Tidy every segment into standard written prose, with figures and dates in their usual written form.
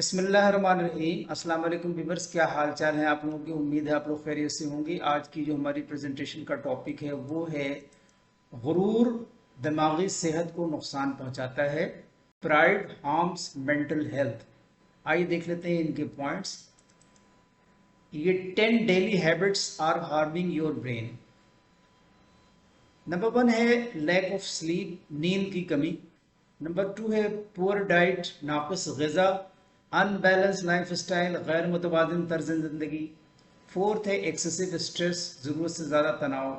बिस्मिल्लाहिर्रहमानिर्रहीम। अस्सलाम वालेकुम व्यूअर्स, क्या हाल चाल है आप लोगों की। उम्मीद है आप लोग खैरियत से होंगे। आज की जो हमारी प्रेजेंटेशन का टॉपिक है वो है गुरूर दिमागी सेहत को नुकसान पहुंचाता है। Pride harms mental health. आइए देख लेते हैं इनके पॉइंट्स। ये 10 daily habits are harming your brain. Number 1 है लैक ऑफ स्लीप, नींद की कमी। नंबर 2 है पुअर डाइट, नाक़िस ग़िज़ा, अनबैलेंस लाइफ स्टाइल, गैर मुतवाज़िन तर्ज ज़िंदगी। फोर्थ है एक्सेसिव स्ट्रेस, ज़रूरत से ज़्यादा तनाव।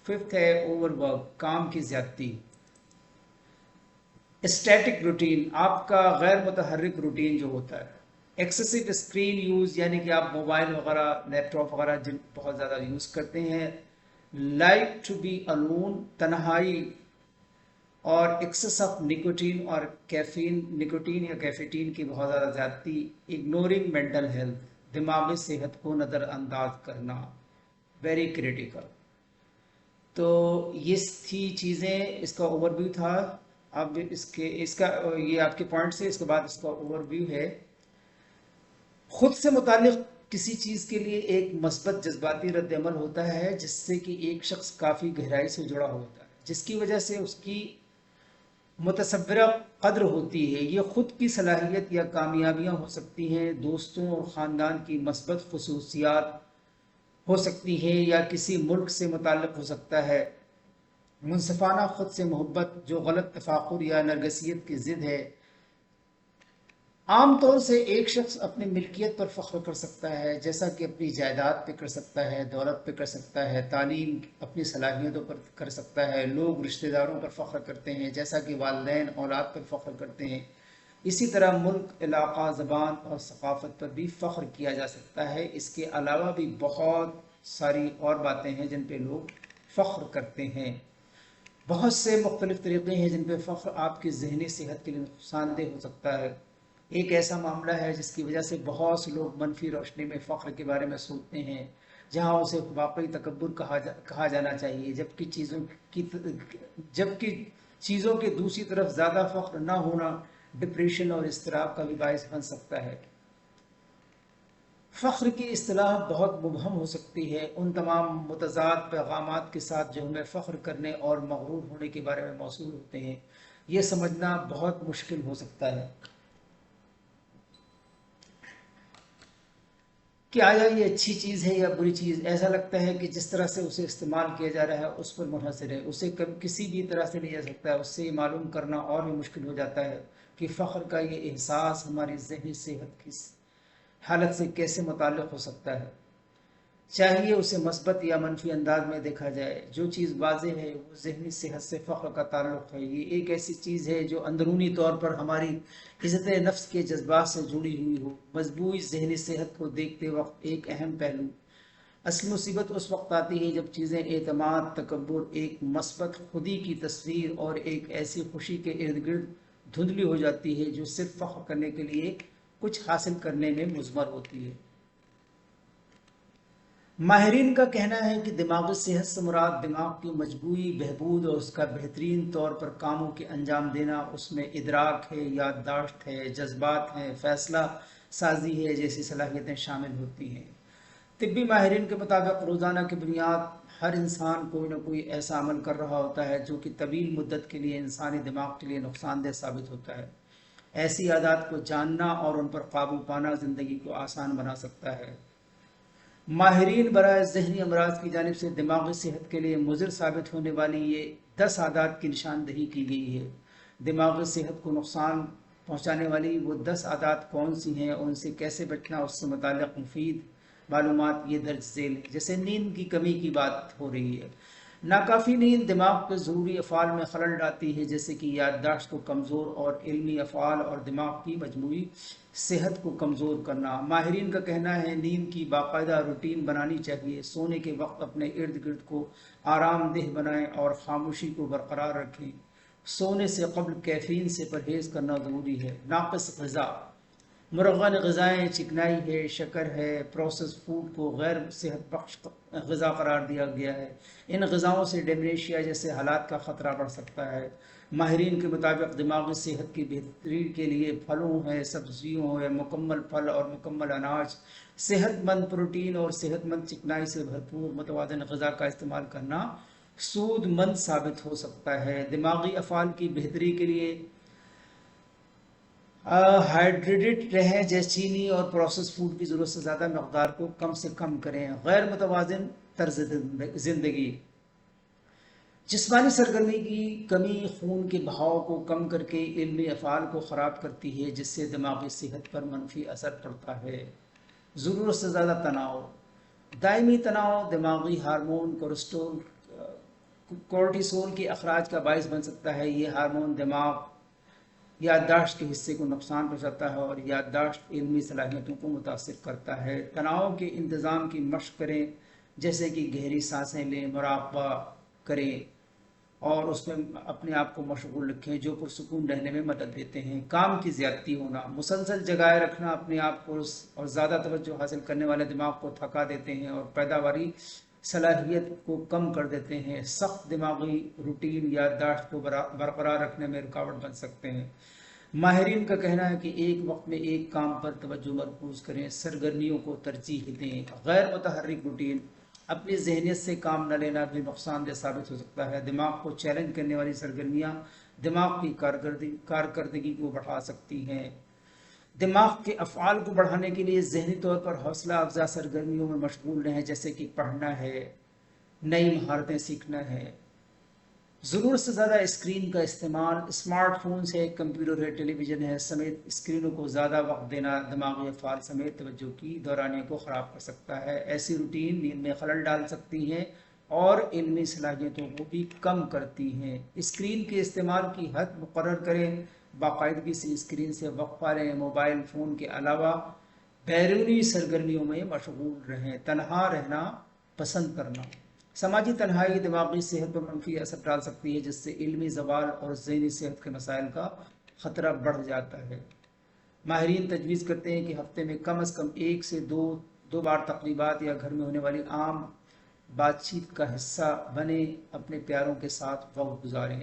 फिफ्थ है ओवरवर्क, काम की ज़्यादती। स्टैटिक रूटीन, आपका गैर मुतहर्रिक रूटीन जो होता है। एक्सेसिव स्क्रीन यूज़, यानी कि आप मोबाइल वगैरह लैपटॉप वगैरह जिन बहुत ज़्यादा यूज़ करते हैं। लाइक टू बी अलोन, तन्हाई। और एक्सेस ऑफ निकोटीन और कैफीन, निकोटीन या कैफेटीन की बहुत ज़्यादा ज़्यादती। इग्नोरिंग मेंटल हेल्थ, दिमागी सेहत को नज़रअंदाज करना, वेरी क्रिटिकल। तो ये थी चीज़ें, इसका ओवरव्यू था। अब इसका ये आपके पॉइंट से, इसके बाद इसका ओवरव्यू है। खुद से मुतालिक किसी चीज़ के लिए एक मस्बत जज्बाती रद्दअमल होता है जिससे कि एक शख्स काफ़ी गहराई से जुड़ा होता है, जिसकी वजह से उसकी मुतसव्विरा कद्र होती है। ये ख़ुद की सलाहियत या कामयाबियाँ हो सकती हैं, दोस्तों और ख़ानदान की मस्बत खसूसियात हो सकती हैं, या किसी मुल्क से मुताल्लिक़ हो सकता है। मुनसिफाना ख़ुद से मोहब्बत जो गलत तफाकुर या नरगसियत की ज़िद है। आम तौर से एक शख्स अपनी मिल्कियत पर फ़ख्र कर सकता है, जैसा कि अपनी जायदाद पे कर सकता है, दौलत पे कर सकता है, तालीम, अपनी सलाहियतों पर कर सकता है। लोग रिश्तेदारों पर फ़ख्र करते हैं, जैसा कि वालिदैन औलाद पर फ़ख्र करते हैं। इसी तरह मुल्क, इलाक़ा, ज़बान और सक़ाफ़त पर भी फ़ख्र किया जा सकता है। इसके अलावा भी बहुत सारी और बातें हैं जिन पे लोग फ़ख्र करते हैं। बहुत से मुख्तलिफ़ तरीक़े हैं जिन पे फ़ख्र आपकी ज़हनी सेहत के लिए नुकसानदेह हो सकता है। एक ऐसा मामला है जिसकी वजह से बहुत से लोग मनफी रोशनी में फ़ख्र के बारे में सोचते हैं, जहाँ उसे वाकई तकब्बुर कहा जाना चाहिए, जबकि चीज़ों के दूसरी तरफ ज़्यादा फ़ख्र ना होना डिप्रेशन और इज़्तिराब का भी बायस बन सकता है। फ़ख्र की इस्तिलाह बहुत मुबहम हो सकती है उन तमाम मुतज़ाद पैगामात के साथ जो हमें फ़ख्र करने और मग़रूर होने के बारे में मौसूल होते हैं। ये समझना बहुत मुश्किल हो सकता है कि आया ये अच्छी चीज़ है या बुरी चीज़। ऐसा लगता है कि जिस तरह से उसे इस्तेमाल किया जा रहा है उस पर मुनहसर है, उसे किसी भी तरह से लिया जा सकता है। उससे ये मालूम करना और भी मुश्किल हो जाता है कि फ़ख्र का ये एहसास हमारी ज़हनी सेहत की हालत से कैसे मुताल्लिक़ हो सकता है। चाहिए उसे मस्बत या मनफी अंदाज में देखा जाए। जो चीज़ वाज़ेह है वो ज़हनी सेहत से फ़ख्र का ताल्लुक़ है। ये एक ऐसी चीज़ है जो अंदरूनी तौर पर हमारी इज़्ज़त नफ्स के जज्बात से जुड़ी हुई हो। मजबूत ज़हनी सेहत को देखते वक्त एक अहम पहलू, असली मुसीबत उस वक्त आती है जब चीज़ें एतमाद, तकब्बुर, एक मस्बत खुदी की तस्वीर और एक ऐसी खुशी के इर्द गिर्द धुंधली हो जाती है जो सिर्फ फ़ख्र करने के लिए कुछ हासिल करने में मुज़मर होती है। माहिरीन का कहना है कि दिमागी सेहत से मुराद दिमाग की मजबूती, बहबूद और उसका बेहतरीन तौर पर कामों के अंजाम देना। उसमें इदराक है, याददाश्त है, जज्बात हैं, फैसला साजी है जैसी सलाहियतें शामिल होती हैं। तिब्बी माहिरीन के मुताबिक रोज़ाना की बुनियाद हर इंसान कोई ना कोई ऐसा अमल कर रहा होता है जो कि तवील मुद्दत के लिए इंसानी दिमाग के लिए नुकसानदेह साबित होता है। ऐसी आदत को जानना और उन पर काबू पाना ज़िंदगी को आसान बना सकता है। माहिरीन बराए ज़हनी अमराज की जानिब से दिमागी सेहत के लिए मुज़िर साबित होने वाली ये 10 आदात की निशानदही की गई है। दिमागी सेहत को नुकसान पहुँचाने वाली वो 10 आदात कौन सी हैं और उनसे कैसे बचना, उससे मुताल्लिक़ मुफीद मालूमात ये दर्ज झेल है। जैसे नींद की कमी की बात हो रही है। नाकाफ़ी नींद दिमाग के ज़रूरी अफ़ाल में खलल डालती है, जैसे कि याददाश्त को कमज़ोर और इल्मी अफ़ाल और दिमाग की मजमूई सेहत को कमज़ोर करना। माहिरीन का कहना है नींद की बाकायदा रूटीन बनानी चाहिए। सोने के वक्त अपने इर्द गिर्द को आरामदेह बनाएं और खामोशी को बरकरार रखें। सोने से कब्ल कैफ़ीन से परहेज़ करना ज़रूरी है। नाक़िस ग़िज़ा, مرغن غذائیں چکنائی ہے، شکر ہے، پروسیس فوڈ کو غیر صحت بخش غذا قرار دیا گیا ہے۔ ان غذاؤں سے ڈیمنشیا جیسے حالات کا خطرہ بڑھ سکتا ہے۔ ماہرین کے مطابق دماغی صحت کی بہتری کے لیے پھلوں ہے، سبزیوں ہے، مکمل پھل اور مکمل اناج، صحت مند پروٹین اور صحت مند چکنائی سے بھرپور متوازن غذا کا استعمال کرنا سود مند ثابت ہو سکتا ہے۔ دماغی افعال کی بہتری کے لیے ہائیڈریٹڈ رہیں، جیسے چینی اور پروسیس فوڈ کی ضرورت سے زیادہ مقدار کو کم سے کم کریں۔ غیر متوازن طرز زندگی، جسمانی سرگرمی کی کمی خون کے بہاؤ کو کم کر کے علمی افعال کو خراب کرتی ہے، جس سے دماغی صحت پر منفی اثر پڑتا ہے۔ ضرورت سے زیادہ تناؤ، دائمی تناؤ دماغی ہارمون کورٹیسول کے اخراج کا باعث بن سکتا ہے۔ یہ ہارمون دماغ یادداشت کے حصے کو نقصان پہنچاتا ہے اور یادداشت علمی صلاحیتوں کو متاثر کرتا ہے۔ تناؤ کے انتظام کی مشق کریں، جیسے کہ گہری سانسیں لیں، مراقبہ کریں اور اس میں اپنے آپ کو مشغول رکھیں، جو پرسکون رہنے میں مدد دیتے ہیں۔ کام کی زیادتی ہونا، مسلسل جگائے رکھنا اپنے آپ کو اور زیادہ توجہ حاصل کرنے والے دماغ کو تھکا دیتے ہیں اور پیداواری صلاحیت کو کم کر دیتے ہیں۔ سخت دماغی روٹین یادداشت کو برقرار رکھنے میں رکاوٹ بن سکتے ہیں۔ ماہرین کا کہنا ہے کہ ایک وقت میں ایک کام پر توجہ مرکوز کریں، سرگرمیوں کو ترجیح دیں۔ غیر متحرک روٹین، اپنی ذہنیت سے کام نہ لینا بھی نقصان دہ ثابت ہو سکتا ہے۔ دماغ کو چیلنج کرنے والی سرگرمیاں دماغ کی کارکردگی کو بڑھا سکتی ہیں۔ دماغ کے افعال کو بڑھانے کے لیے ذہنی طور پر حوصلہ افزا سرگرمیوں میں مشغول رہیں، جیسے کہ پڑھنا ہے، نئی مہارتیں سیکھنا ہے۔ ضرورت سے زیادہ اسکرین کا استعمال، اسمارٹ فونز ہے، کمپیوٹر ہے، ٹیلی ویژن ہے سمیت اسکرینوں کو زیادہ وقت دینا دماغی افعال سمیت توجہ کی دورانیے کو خراب کر سکتا ہے۔ ایسی روٹین نیند میں خلل ڈال سکتی ہیں اور علمی صلاحیتوں کو بھی کم کرتی ہیں۔ اسکرین کے استعمال کی حد مقرر کریں، باقاعدگی سے اسکرین سے وقفہ لیں، موبائل فون کے علاوہ بیرونی سرگرمیوں میں مشغول رہیں۔ تنہا رہنا پسند کرنا، سماجی تنہائی دماغی صحت پر منفی اثر ڈال سکتی ہے، جس سے علمی زوال اور ذہنی صحت کے مسائل کا خطرہ بڑھ جاتا ہے۔ ماہرین تجویز کرتے ہیں کہ ہفتے میں کم از کم ایک سے دو بار تقریبات یا گھر میں ہونے والی عام بات چیت کا حصہ بنے، اپنے پیاروں کے ساتھ وقت گزاریں۔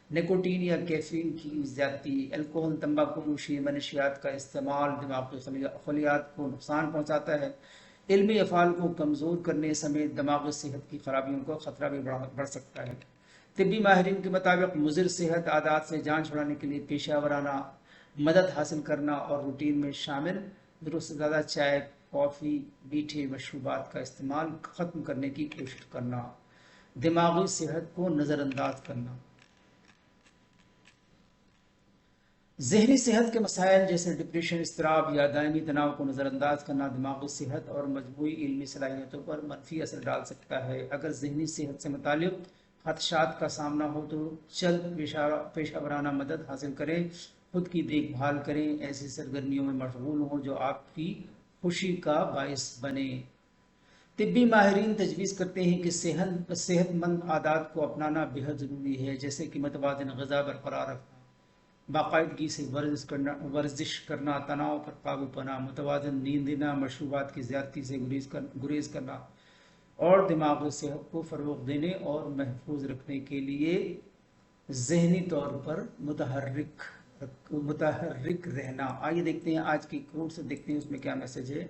نکوٹین یا کیفین کی زیادتی، الکوہل، تمباکو نوشی، منشیات کا استعمال دماغی خلیات کو نقصان پہنچاتا ہے۔ علمی افعال کو کمزور کرنے سمیت دماغی صحت کی خرابیوں کا خطرہ بھی بڑھ سکتا ہے۔ طبی ماہرین کے مطابق مضر صحت عادات سے جان چھڑانے کے لیے پیشہ ورانہ مدد حاصل کرنا اور روٹین میں شامل ضرورت سے زیادہ چائے، کافی، میٹھے مشروبات کا استعمال ختم کرنے کی کوشش کرنا۔ دماغی صحت کو نظر انداز کرنا، ذہنی صحت کے مسائل جیسے ڈپریشن، اضطراب یا دائمی تناؤ کو نظر انداز کرنا دماغی صحت اور مجموعی علمی صلاحیتوں پر منفی اثر ڈال سکتا ہے۔ اگر ذہنی صحت سے متعلق خدشات کا سامنا ہو تو جلد پیشہ ورانہ مدد حاصل کریں، خود کی دیکھ بھال کریں، ایسی سرگرمیوں میں مشغول ہوں جو آپ کی خوشی کا باعث بنے۔ طبی ماہرین تجویز کرتے ہیں کہ صحت مند عادات کو اپنانا بہت ضروری ہے، جیسے کہ متوازن غذا برقرار رکھنا، باقاعدگی سے ورزش کرنا، تناؤ پر قابو پانا، متوازن نیند لینا، مشروبات کی زیادتی سے گریز کرنا اور دماغی صحت کو فروغ دینے اور محفوظ رکھنے کے لیے ذہنی طور پر متحرک رہنا۔ آئیے دیکھتے ہیں آج کی کوٹ سے، دیکھتے ہیں اس میں کیا میسج ہے۔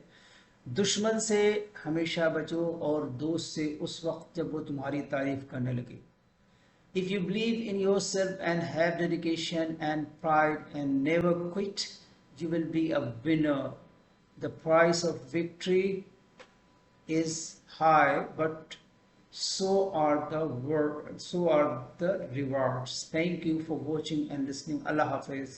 دشمن سے ہمیشہ بچو اور دوست سے اس وقت جب وہ تمہاری تعریف کرنے لگے۔ If you believe in yourself and have dedication and pride and never quit, you will be a winner. The price of victory is high, but so are the rewards. Thank you for watching and listening. Allah Hafiz.